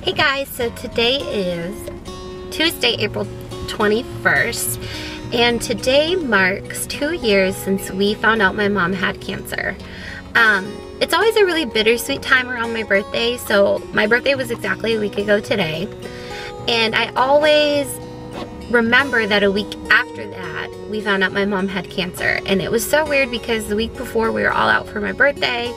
Hey guys, so today is Tuesday, April 21st, and today marks 2 years since we found out my mom had cancer. It's always a really bittersweet time around my birthday, so my birthday was exactly a week ago today, and I always remember that a week after that, we found out my mom had cancer, and it was so weird because the week before we were all out for my birthday,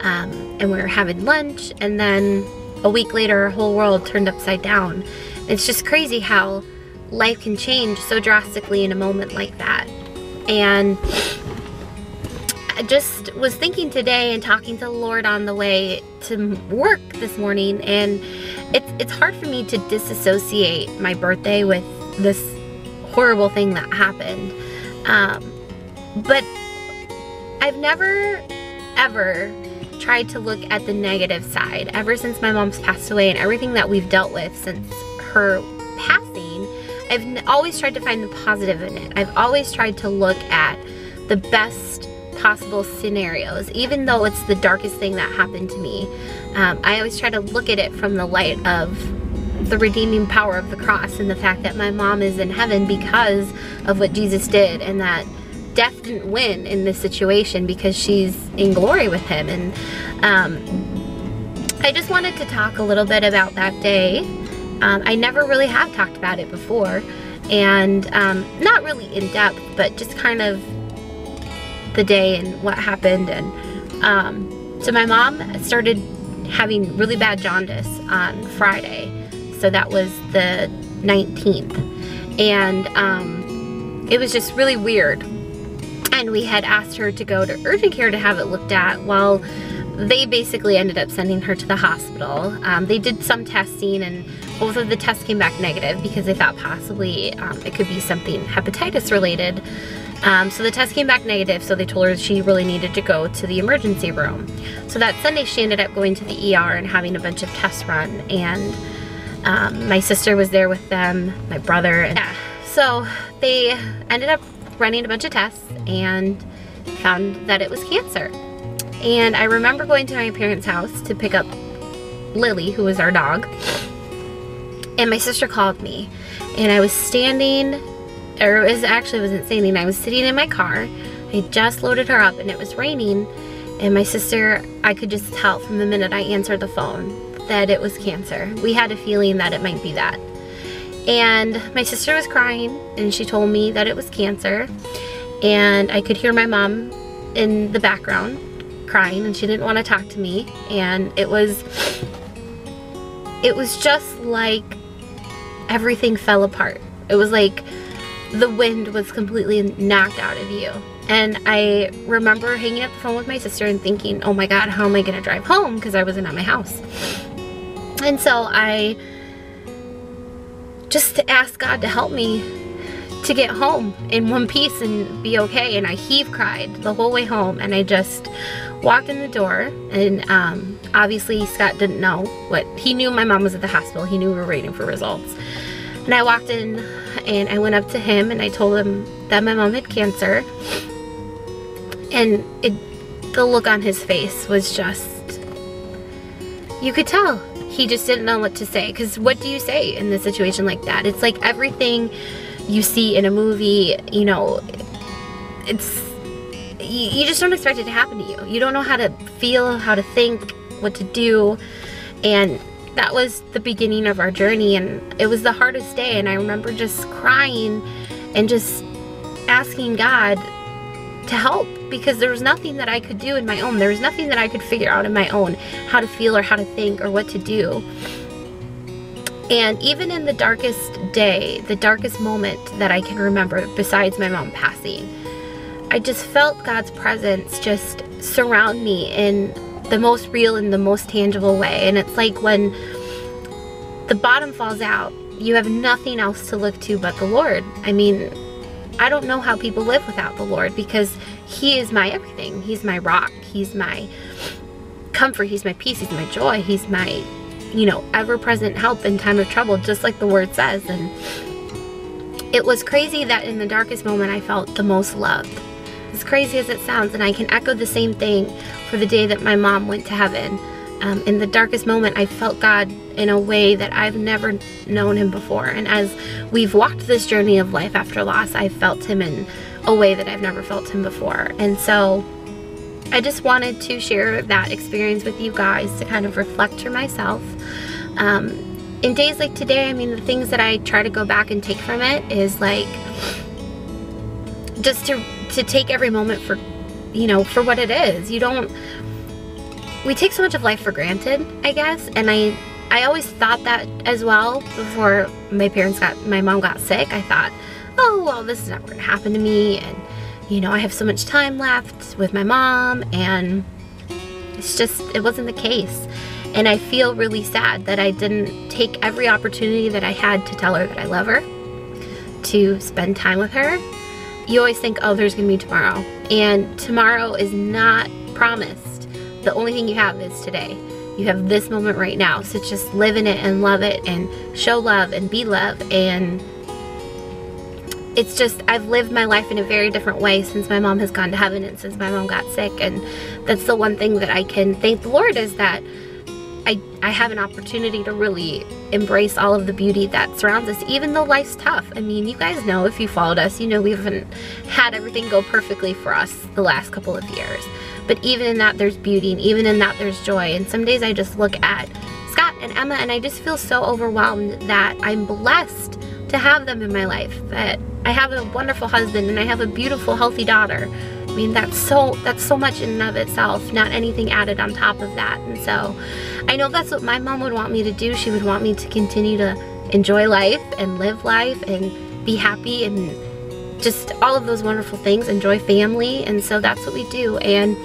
and we were having lunch, and then a week later, our whole world turned upside down. It's just crazy how life can change so drastically in a moment like that. And I just was thinking today and talking to the Lord on the way to work this morning, and it's hard for me to disassociate my birthday with this horrible thing that happened. But I've never, ever tried to look at the negative side. Ever since my mom's passed away and everything that we've dealt with since her passing, I've always tried to find the positive in it. I've always tried to look at the best possible scenarios, even though it's the darkest thing that happened to me. I always try to look at it from the light of the redeeming power of the cross and the fact that my mom is in heaven because of what Jesus did, and that death didn't win in this situation because she's in glory with him. And I just wanted to talk a little bit about that day. I never really have talked about it before, and not really in depth, but just kind of the day and what happened. And so my mom started having really bad jaundice on Friday, so that was the 19th, and it was just really weird. And we had asked her to go to urgent care to have it looked at. Well, they basically ended up sending her to the hospital. They did some testing, and both of the tests came back negative because they thought possibly it could be something hepatitis related. So the test came back negative, so they told her she really needed to go to the emergency room. So that Sunday she ended up going to the ER and having a bunch of tests run, and my sister was there with them, my brother. And yeah. So they ended up running a bunch of tests and found that it was cancer. And I remember going to my parents' house to pick up Lily, who was our dog, and my sister called me, and I was standing, or it wasn't standing, I was sitting in my car. I had just loaded her up and it was raining, and my sister, I could just tell from the minute I answered the phone that it was cancer. We had a feeling that it might be that. And my sister was crying, and she told me that it was cancer, and I could hear my mom in the background crying, and she didn't want to talk to me. And it was just like everything fell apart. It was like the wind was completely knocked out of you. And I remember hanging up the phone with my sister and thinking, oh my God, how am I gonna drive home? Because I wasn't at my house. And so I just asked God to help me to get home in one piece and be okay. And I cried the whole way home, and I just walked in the door, and obviously Scott didn't know he knew my mom was at the hospital. He knew we were waiting for results. And I walked in and I went up to him and I told him that my mom had cancer, and the look on his face was just, you could tell. He just didn't know what to say, because what do you say in a situation like that? It's like everything you see in a movie, you know, you just don't expect it to happen to you. You don't know how to feel, how to think, what to do. And that was the beginning of our journey, and it was the hardest day. And I remember just crying and just asking God to help, because there was nothing that I could do in my own. There was nothing that I could figure out in my own, how to feel or how to think or what to do. And even in the darkest day, the darkest moment that I can remember besides my mom passing, I just felt God's presence just surround me in the most real and the most tangible way. And it's like when the bottom falls out, you have nothing else to look to but the Lord. I mean, I don't know how people live without the Lord, because He is my everything. He's my rock. He's my comfort. He's my peace. He's my joy. He's my, you know, ever-present help in time of trouble, just like the word says. And it was crazy that in the darkest moment I felt the most loved. As crazy as it sounds, and I can echo the same thing for the day that my mom went to heaven. in the darkest moment, I felt God in a way that I've never known him before. And as we've walked this journey of life after loss, I felt him in a way that I've never felt him before. And so I just wanted to share that experience with you guys to kind of reflect for myself. In days like today, I mean, the things that I try to go back and take from it is like, just to take every moment for, you know, for what it is. We take so much of life for granted, I guess, and I always thought that as well before my mom got sick. I thought, oh, well, this is never gonna happen to me, and you know, I have so much time left with my mom, and it wasn't the case. And I feel really sad that I didn't take every opportunity that I had to tell her that I love her, to spend time with her. You always think, oh, there's gonna be tomorrow, and tomorrow is not promised. The only thing you have is today. You have this moment right now, so just live in it and love it and show love and be love. And it's just, I've lived my life in a very different way since my mom has gone to heaven and since my mom got sick. And that's the one thing that I can thank the Lord, is that I have an opportunity to really embrace all of the beauty that surrounds us, even though life's tough. I mean, you guys know, if you followed us, you know we haven't had everything go perfectly for us the last couple of years. But even in that, there's beauty, and even in that, there's joy. And some days I just look at Scott and Emma, and I just feel so overwhelmed that I'm blessed to have them in my life, that I have a wonderful husband, and I have a beautiful, healthy daughter. I mean, that's so much in and of itself, not anything added on top of that. And so I know that's what my mom would want me to do. She would want me to continue to enjoy life and live life and be happy and just all of those wonderful things, enjoy family. And so that's what we do. And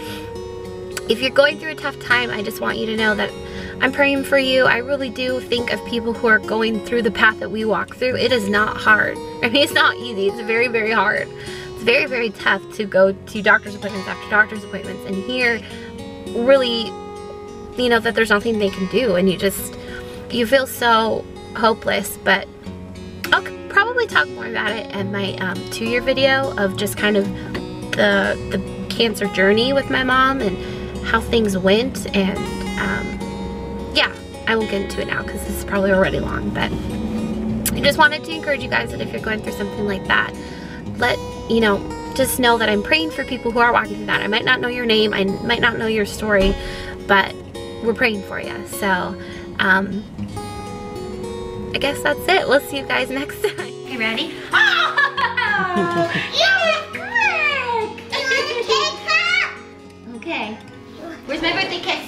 if you're going through a tough time, I just want you to know that I'm praying for you. I really do think of people who are going through the path that we walk through. It is not hard. I mean, it's not easy. It's very, very hard. It's very, very tough to go to doctor's appointments after doctor's appointments and hear really, you know, that there's nothing they can do, and you feel so hopeless. But I'll probably talk more about it in my 2-year video of just kind of the cancer journey with my mom and how things went. And yeah, I won't get into it now because this is probably already long, but I just wanted to encourage you guys that if you're going through something like that, just know that I'm praying for people who are walking through that. I might not know your name, I might not know your story, but we're praying for you. So I guess that's it. We'll see you guys next time. You ready? Oh! Yeah, quick! Okay. Where's my birthday cake?